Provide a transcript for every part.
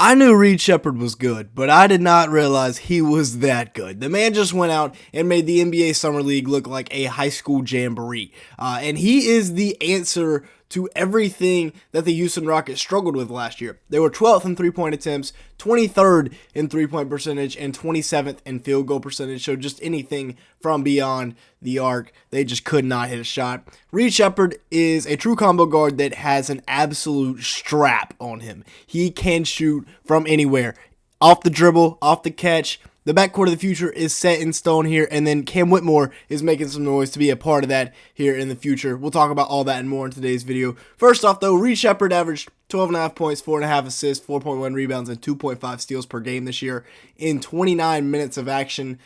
I knew Reed Sheppard was good, but I did not realize he was that good. The man just went out and made the NBA Summer League look like a high school jamboree. And he is the answer to everything that the Houston Rockets struggled with last year. They were 12th in three-point attempts, 23rd in three-point percentage, and 27th in field goal percentage. So just anything from beyond the arc, they just could not hit a shot. Reed Sheppard is a true combo guard that has an absolute strap on him. He can shoot from anywhere, off the dribble, off the catch. The backcourt of the future is set in stone here, and then Cam Whitmore is making some noise to be a part of that here in the future. We'll talk about all that and more in today's video. First off, though, Reed Sheppard averaged 12.5 points, 4.5 assists, 4.1 rebounds, and 2.5 steals per game this year in 29 minutes of action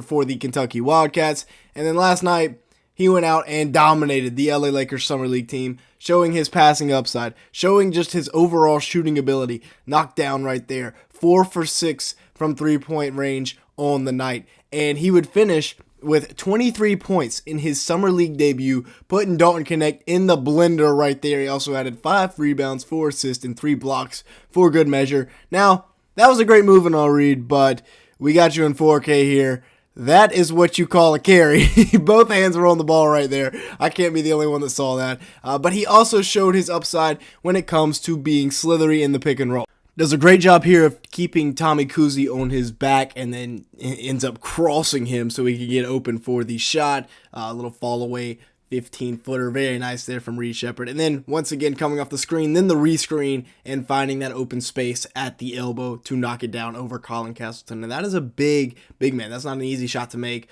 for the Kentucky Wildcats. And then last night, he went out and dominated the LA Lakers Summer League team, showing his passing upside, showing just his overall shooting ability. Knocked down right there. 4 for 6 from three-point range on the night. And he would finish with 23 points in his Summer League debut, putting Dalton Connect in the blender right there. He also added 5 rebounds, 4 assists, and 3 blocks for good measure. Now, that was a great move and all, Reed, but we got you in 4K here. That is what you call a carry. Both hands were on the ball right there. I can't be the only one that saw that. But he also showed his upside when it comes to being slithery in the pick and roll. Does a great job here of keeping Tommy Kuzi on his back and then ends up crossing him so he can get open for the shot. A little fall away 15-footer. Very nice there from Reed Sheppard. And then once again coming off the screen, then the rescreen and finding that open space at the elbow to knock it down over Colin Castleton. And that is a big man. That's not an easy shot to make.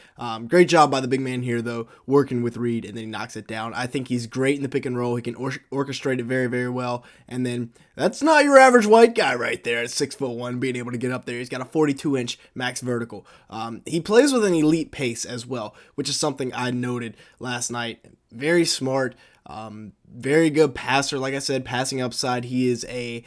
Great job by the big man here, though, working with Reed, and then he knocks it down. I think he's great in the pick and roll. He can orchestrate it very, very well. And then that's not your average white guy right there at 6'1", being able to get up there. He's got a 42-inch max vertical. He plays with an elite pace as well, which is something I noted last night. Very smart, very good passer. Like I said, passing upside. He is a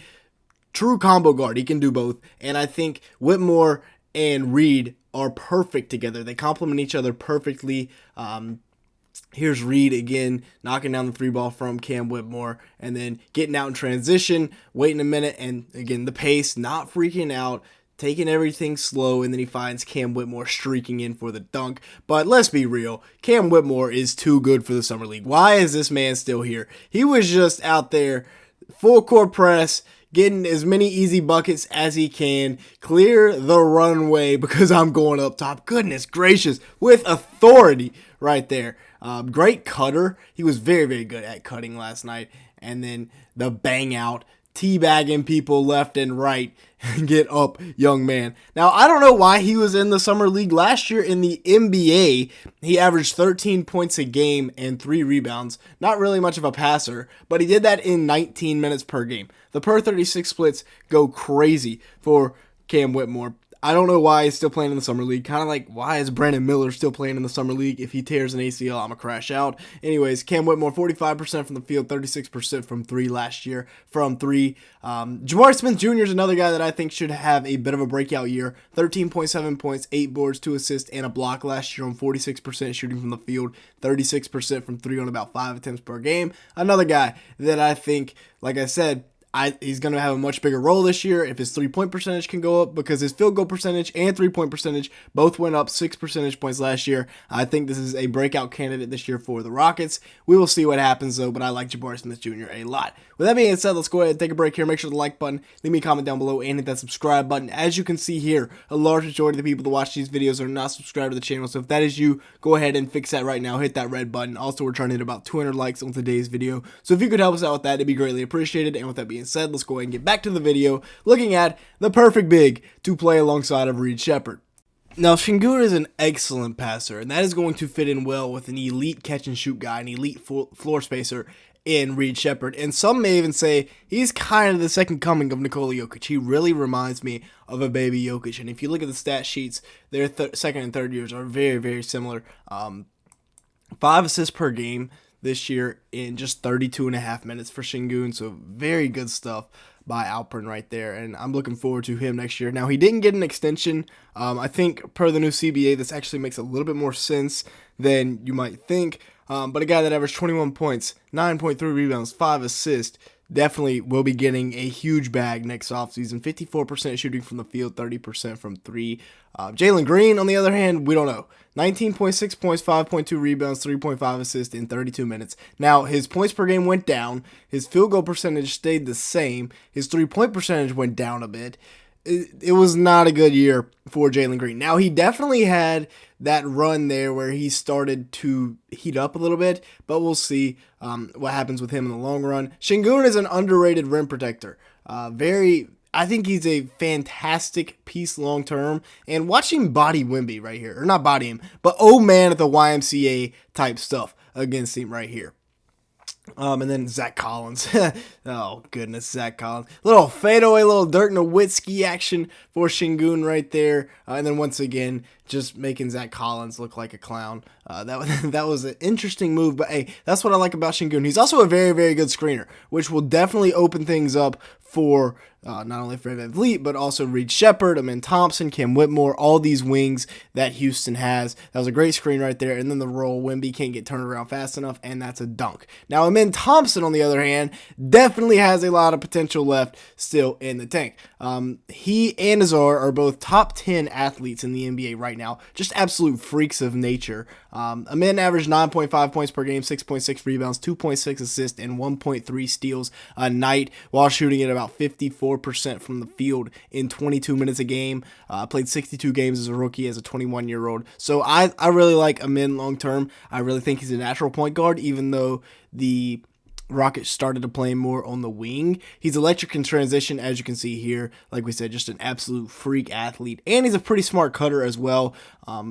true combo guard. He can do both. And I think Whitmore and Reed are perfect together. They complement each other perfectly. Here's Reed again, knocking down the 3-ball from Cam Whitmore, and then getting out in transition, waiting a minute, and again, the pace, not freaking out, taking everything slow, and then he finds Cam Whitmore streaking in for the dunk. But let's be real, Cam Whitmore is too good for the Summer League. Why is this man still here? He was just out there, full court press, getting as many easy buckets as he can, clear the runway because I'm going up top. Goodness gracious, with authority right there. Great cutter. He was very, very good at cutting last night. And then the bang out, teabagging people left and right. Get up, young man. Now, I don't know why he was in the Summer League. Last year in the NBA, he averaged 13 points a game and 3 rebounds. Not really much of a passer, but he did that in 19 minutes per game. The per 36 splits go crazy for Cam Whitmore. I don't know why he's still playing in the Summer League. Kind of like, why is Brandon Miller still playing in the Summer League? If he tears an ACL, I'm going to crash out. Anyways, Cam Whitmore, 45% from the field, 36% from 3 last year from 3. Jabari Smith Jr. is another guy that I think should have a bit of a breakout year. 13.7 points, 8 boards, 2 assists, and a block last year on 46% shooting from the field, 36% from 3 on about 5 attempts per game. Another guy that I think, like I said, he's going to have a much bigger role this year if his three-point percentage can go up, because his field goal percentage and three-point percentage both went up 6 percentage points last year. I think this is a breakout candidate this year for the Rockets. We will see what happens, though, but I like Jabari Smith Jr. a lot. With that being said, let's go ahead and take a break here. Make sure to like button, leave me a comment down below, and hit that subscribe button. As you can see here, a large majority of the people that watch these videos are not subscribed to the channel, so if that is you, go ahead and fix that right now. Hit that red button. Also, we're trying to hit about 200 likes on today's video, so if you could help us out with that, it'd be greatly appreciated. And with that being said, let's go ahead and get back to the video, looking at the perfect big to play alongside of Reed Sheppard. Now, Shingun is an excellent passer, and that is going to fit in well with an elite catch-and-shoot guy, an elite floor spacer in Reed Sheppard. And some may even say he's kind of the second coming of Nikola Jokic. He really reminds me of a baby Jokic. And if you look at the stat sheets, their second and third years are very, very similar. 5 assists per game this year in just 32.5 minutes for Shingun. So very good stuff by Alpern right there, and I'm looking forward to him next year. Now, he didn't get an extension. I think per the new CBA, this actually makes a little bit more sense than you might think. But a guy that averaged 21 points, 9.3 rebounds, 5 assists, definitely will be getting a huge bag next offseason. 54% shooting from the field, 30% from three. Jalen Green, on the other hand, we don't know. 19.6 points, 5.2 rebounds, 3.5 assists in 32 minutes. Now, his points per game went down. His field goal percentage stayed the same. His three-point percentage went down a bit. It was not a good year for Jalen Green. Now, he definitely had that run there where he started to heat up a little bit, but we'll see what happens with him in the long run. Shingun is an underrated rim protector. I think he's a fantastic piece long term. And watching body Wemby right here, or not body him, but old man at the YMCA type stuff against him right here. And then Zach Collins. Oh, goodness, Zach Collins. Little fadeaway, little Dirk Nowitzki action for Shingun right there. And then once again, just making Zach Collins look like a clown. That was an interesting move, but hey, that's what I like about Shingun. He's also a very, very good screener, which will definitely open things up for not only Fred VanVleet, but also Reed Sheppard, Amen Thompson, Cam Whitmore, all these wings that Houston has. That was a great screen right there. And then the roll, Wemby can't get turned around fast enough, and that's a dunk. Now, Amen Thompson, on the other hand, definitely has a lot of potential left still in the tank. He and Azar are both top 10 athletes in the NBA right now. Just absolute freaks of nature. Amen averaged 9.5 points per game, 6.6 rebounds, 2.6 assists, and 1.3 steals a night while shooting at about 54% from the field in 22 minutes a game. Played 62 games as a rookie, as a 21-year-old. So I really like Amen long term. I really think he's a natural point guard, even though the Rockets started to play more on the wing. He's electric in transition, as you can see here. Like we said, just an absolute freak athlete. And he's a pretty smart cutter as well,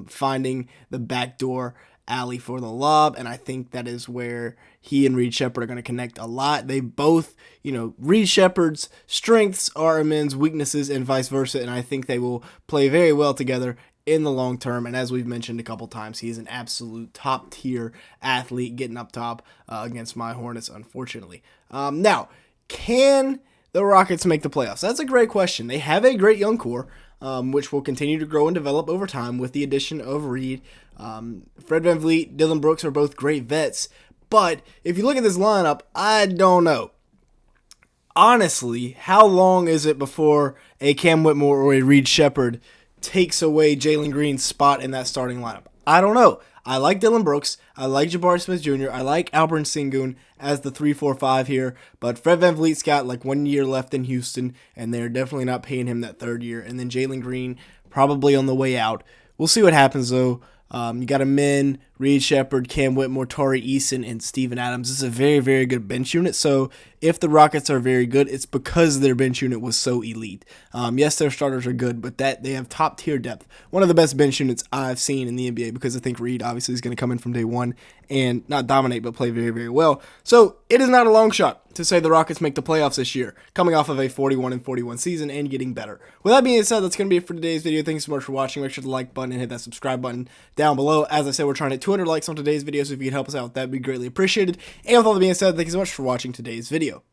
finding the backdoor alley for the lob. And I think that is where he and Reed Sheppard are going to connect a lot. They both, Reed Sheppard's strengths are Amen's weaknesses and vice versa. And I think they will play very well together in the long term. And as we've mentioned a couple times, he's an absolute top tier athlete getting up top against my Hornets, unfortunately. Now, can the Rockets make the playoffs? That's a great question. They have a great young core, which will continue to grow and develop over time with the addition of Reed. Fred VanVleet, Dillon Brooks are both great vets. But if you look at this lineup, I don't know. Honestly, how long is it before a Cam Whitmore or a Reed Sheppard takes away Jalen Green's spot in that starting lineup? I don't know. I like Dillon Brooks. I like Jabari Smith Jr. I like Alperen Sengun as the 3-4-5 here. But Fred VanVleet's got like 1 year left in Houston, and they're definitely not paying him that third year. And then Jalen Green probably on the way out. We'll see what happens, though. You got Amen, Reed Sheppard, Cam Whitmore, Tari Eason, and Steven Adams. This is a very, very good bench unit. So if the Rockets are very good, it's because their bench unit was so elite. Yes, their starters are good, but they have top tier depth. One of the best bench units I've seen in the NBA, because I think Reed obviously is going to come in from day one and not dominate, but play very, very well. So it is not a long shot to say the Rockets make the playoffs this year, coming off of a 41-41 season and getting better. With that being said, that's going to be it for today's video. Thank you so much for watching. Make sure to like button and hit that subscribe button down below. As I said, we're trying to hit 200 likes on today's video, so if you could help us out, that would be greatly appreciated. And with all that being said, thank you so much for watching today's video.